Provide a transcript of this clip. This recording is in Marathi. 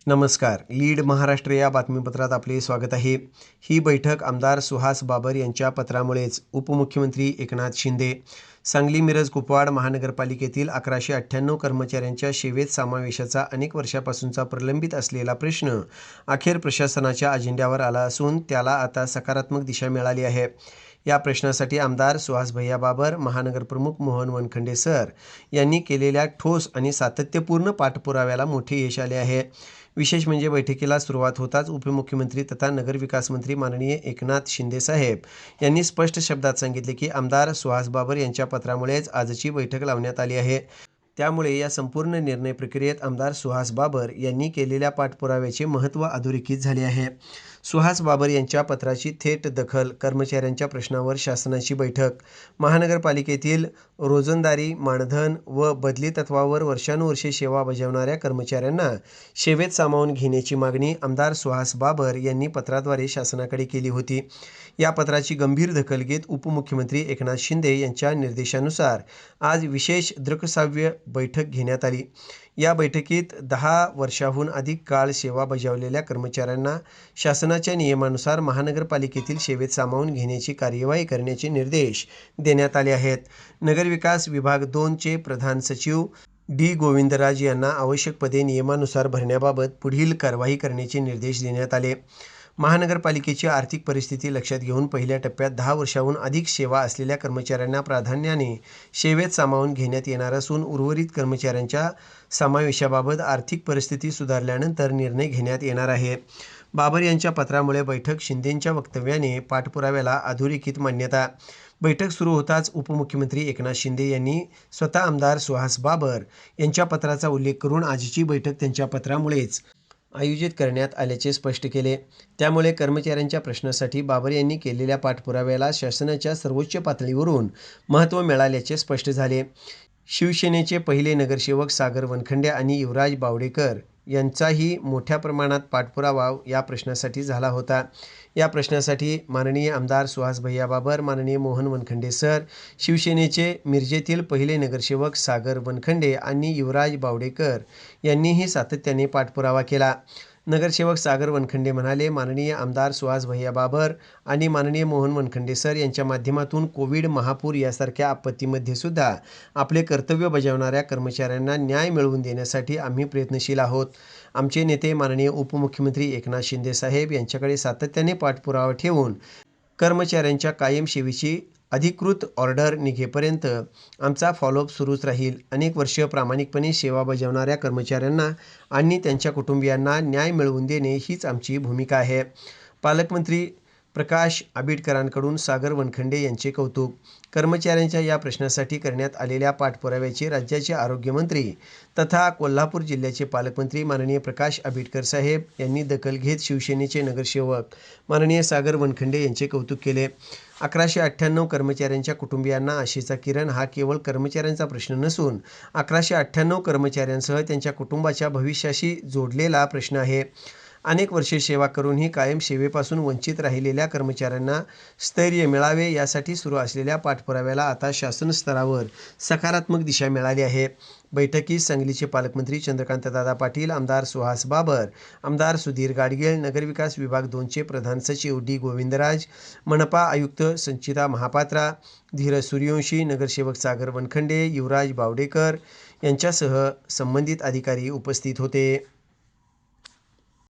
नमस्कार. लीड महाराष्ट्र या बातमीपत्रात आपले स्वागत आहे. ही बैठक आमदार सुहास बाबर यांच्या पत्रामुळेच उपमुख्यमंत्री एकनाथ शिंदे, सांगली मिरज कुपवाड महानगरपालिकेतील 1198 कर्मचाऱ्यांच्या सेवेत समावेशाचा अनेक वर्षापासूनचा प्रलंबित असलेला प्रश्न अखेर प्रशासनाच्या अजेंड्यावर आला असून त्याला आता सकारात्मक दिशा मिळाली आहे. या प्रश्नासाठी आमदार सुहास भैया बाबर, महानगरप्रमुख मोहन वनखंडे सर यांनी केलेल्या ठोस आणि सातत्यपूर्ण पाठपुराव्याला मोठे यश आले आहे. विशेष म्हणजे बैठकीला सुरुवात होताच उपमुख्यमंत्री तथा नगरविकास मंत्री माननीय एकनाथ शिंदे साहेब यांनी स्पष्ट शब्दात सांगितले की आमदार सुहास बाबर यांच्या पत्रामुळेच आजची बैठक लावण्यात आली आहे. त्यामुळे या संपूर्ण निर्णय प्रक्रियेत आमदार सुहास बाबर यांनी केलेल्या पाठपुराव्याचे महत्त्व अधोरेखित झाले आहे. सुहास बाबर यांच्या पत्राची थेट दखल, कर्मचाऱ्यांच्या प्रश्नावर शासनाची बैठक, महानगरपालिकेतील रोजंदारी, मानधन व बदली तत्वावर वर्षानुवर्षे सेवा बजावणाऱ्या कर्मचाऱ्यांना सेवेत सामावून घेण्याची मागणी आमदार सुहास बाबर यांनी पत्राद्वारे शासनाकडे केली होती. या पत्राची गंभीर दखल घेत उपमुख्यमंत्री एकनाथ शिंदे यांच्या निर्देशानुसार आज विशेष दृकश्राव्य बैठक घेण्यात आली. या बैठकीत 10 वर्षाहून अधिक काळ सेवा बजावलेल्या कर्मचाऱ्यांना शासनाच्या नियमानुसार महानगरपालिकेतील सेवेत सामावून घेण्याची कार्यवाही करण्याचे निर्देश देण्यात आले आहेत. नगरविकास विभाग 2चे प्रधान सचिव डी. गोविंदराज यांना आवश्यक पदे नियमानुसार भरण्याबाबत पुढील कारवाई करण्याचे निर्देश देण्यात आले. महानगरपालिकेची आर्थिक परिस्थिती लक्षात घेऊन पहिल्या टप्प्यात 10 वर्षाहून अधिक सेवा असलेल्या कर्मचाऱ्यांना प्राधान्याने सेवेत सामावून घेण्यात येणार असून उर्वरित कर्मचाऱ्यांच्या समावेशाबाबत आर्थिक परिस्थिती सुधारल्यानंतर निर्णय घेण्यात येणार आहे. बाबर यांच्या पत्रामुळे बैठक, शिंदेंच्या वक्तव्याने पाठपुराव्याला अधोरेखित मान्यता. बैठक सुरू होताच उपमुख्यमंत्री एकनाथ शिंदे यांनी स्वतः आमदार सुहास बाबर यांच्या पत्राचा उल्लेख करून आजची बैठक त्यांच्या पत्रामुळेच आयोजित करण्यात आल्याचे स्पष्ट केले. त्यामुळे कर्मचाऱ्यांच्या प्रश्नासाठी बाबर यांनी केलेल्या पाठपुराव्याला शासनाच्या सर्वोच्च पातळीवरून महत्त्व मिळाल्याचे स्पष्ट झाले. शिवसेनेचे पहिले नगरसेवक सागर वनखंडे आणि युवराज बावडेकर यांचाही मोठ्या प्रमाणात पाठपुरावा या प्रश्नासाठी झाला होता. या प्रश्नासाठी माननीय आमदार सुहास भैया बाबर, माननीय मोहन वनखंडे सर, शिवसेनेचे मिरजेतील पहिले नगरसेवक सागर वनखंडे आणि युवराज बावडेकर यांनीही सातत्याने पाठपुरावा केला. नगरसेवक सागर वनखंडे म्हणाले, माननीय आमदार सुहास भैया बाबर आणि माननीय मोहन वनखंडे सर यांच्या माध्यमातून कोविड, महापूर यासारख्या आपत्तीमध्ये सुद्धा आपले कर्तव्य बजावणाऱ्या कर्मचाऱ्यांना न्याय मिळवून देण्यासाठी आम्ही प्रयत्नशील आहोत. आमचे नेते माननीय उपमुख्यमंत्री एकनाथ शिंदे साहेब यांच्याकडे सातत्याने पाठपुरावा ठेवून कर्मचाऱ्यांच्या कायम सेवेची अधिकृत ऑर्डर निघेपर्यंत आमचा फॉलोअप सुरूच राहील. अनेक वर्ष प्रामाणिकपणे सेवा बजावणाऱ्या कर्मचाऱ्यांना आणि त्यांच्या कुटुंबियांना न्याय मिळवून देणे हीच आमची भूमिका आहे. पालकमंत्री प्रकाश आंबेडकरांकडून सागर वनखंडे यांचे कौतुक. कर्मचाऱ्यांच्या या प्रश्नासाठी करण्यात आलेल्या पाठपुराव्याचे राज्याचे आरोग्यमंत्री तथा कोल्हापूर जिल्ह्याचे पालकमंत्री माननीय प्रकाश आंबेडकर साहेब यांनी दखल घेत शिवसेनेचे नगरसेवक माननीय सागर वनखंडे यांचे कौतुक केले. 1198 कर्मचाऱ्यांच्या कुटुंबियांना आशेचा किरण हा केवळ कर्मचाऱ्यांचा प्रश्न नसून 1198 कर्मचाऱ्यांसह त्यांच्या कुटुंबाच्या भविष्याशी जोडलेला प्रश्न आहे. अनेक वर्षे सेवा करूनही कायम सेवेपासून वंचित राहिलेल्या कर्मचाऱ्यांना स्थैर्य मिळावे यासाठी सुरू असलेल्या पाठपुराव्याला आता शासन स्तरावर सकारात्मक दिशा मिळाली आहे. बैठकीस सांगलीचे पालकमंत्री चंद्रकांतदादा पाटील, आमदार सुहास बाबर, आमदार सुधीर गाडगीळ, नगरविकास विभाग 2चे प्रधान सचिव डी. गोविंदराज, मनपा आयुक्त संचिता महापात्रा, धीरज सूर्यवंशी, नगरसेवक सागर वनखंडे, युवराज बावडेकर यांच्यासह संबंधित अधिकारी उपस्थित होते.